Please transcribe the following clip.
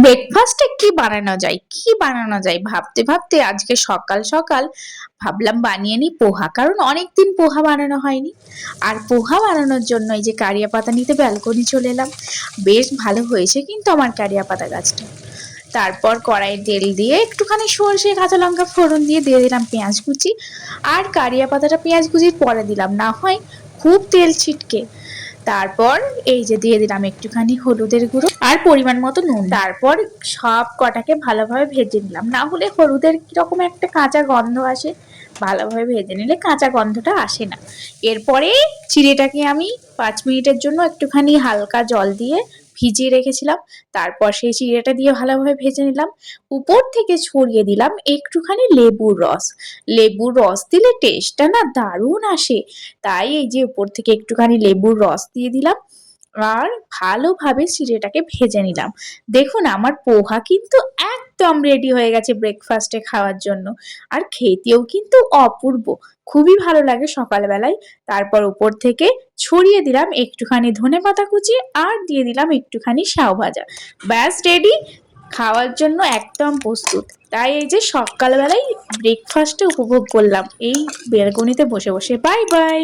ব্রেকফাস্টে কি বানানো যায় ভাবতে ভাবতে আজকে সকাল সকাল ভাবলাম বানিয়ে নি পোহা, কারণ অনেকদিন পোহা বানানো হয়নি। আর পোহা বানানোর জন্য এই যে কারিয়া পাতা নিতে ব্যালকনি চলে এলাম। বেশ ভালো হয়েছে কিন্তু আমার কারিয়া পাতা গাছটা। তারপর কড়াইয়ে তেল দিয়ে একটুখানি সর্ষে কাঁচা লঙ্কা ফোড়ন দিয়ে দিলাম পেঁয়াজ কুচি। আর কারিয়া পাতাটা পেঁয়াজ কুচির পরে দিলাম, না হয় খুব তেল ছিটকে। তারপর এই যে দিয়ে দিলাম একটুখানি হলুদের গুঁড়ো আর পরিমাণ মতো নুন। তারপর সব কটাকে ভালোভাবে ভেজে নিলাম, না হলে হলুদের কিরকম একটা কাঁচা গন্ধ আসে। ভালোভাবে ভেজে নিলে কাঁচা গন্ধটা আসে না। এরপরে চিড়েটাকে আমি 5 মিনিটের জন্য একটুখানি হালকা জল দিয়ে ভিজিয়ে রেখেছিলাম। তারপর সেই চিড়েটা দিয়ে ভালোভাবে ভেজে নিলাম। উপর থেকে ছড়িয়ে দিলাম একটুখানি লেবুর রস। লেবুর রস দিলে টেস্টটা না দারুণ আসে। তাই এই যে উপর থেকে একটুখানি লেবুর রস দিয়ে দিলাম আর ভালোভাবে চিড়েটাকে ভেজে নিলাম। দেখুন আমার পোহা কিন্তু একদম রেডি হয়ে গেছে ব্রেকফাস্টে খাওয়ার জন্য। আর খেতেও কিন্তু অপূর্ব, খুবই ভালো লাগে সকালবেলায়। তারপর উপর থেকে ছড়িয়ে দিলাম একটুখানি ধনেপাতা কুচি আর দিয়ে দিলাম একটুখানি স্যাও ভাজা। ব্যাস রেডি, খাওয়ার জন্য একদম প্রস্তুত। তাই এই যে সকালবেলায় ব্রেকফাস্টে উপভোগ করলাম এই বেলকনিতে বসে বসে। Bye bye.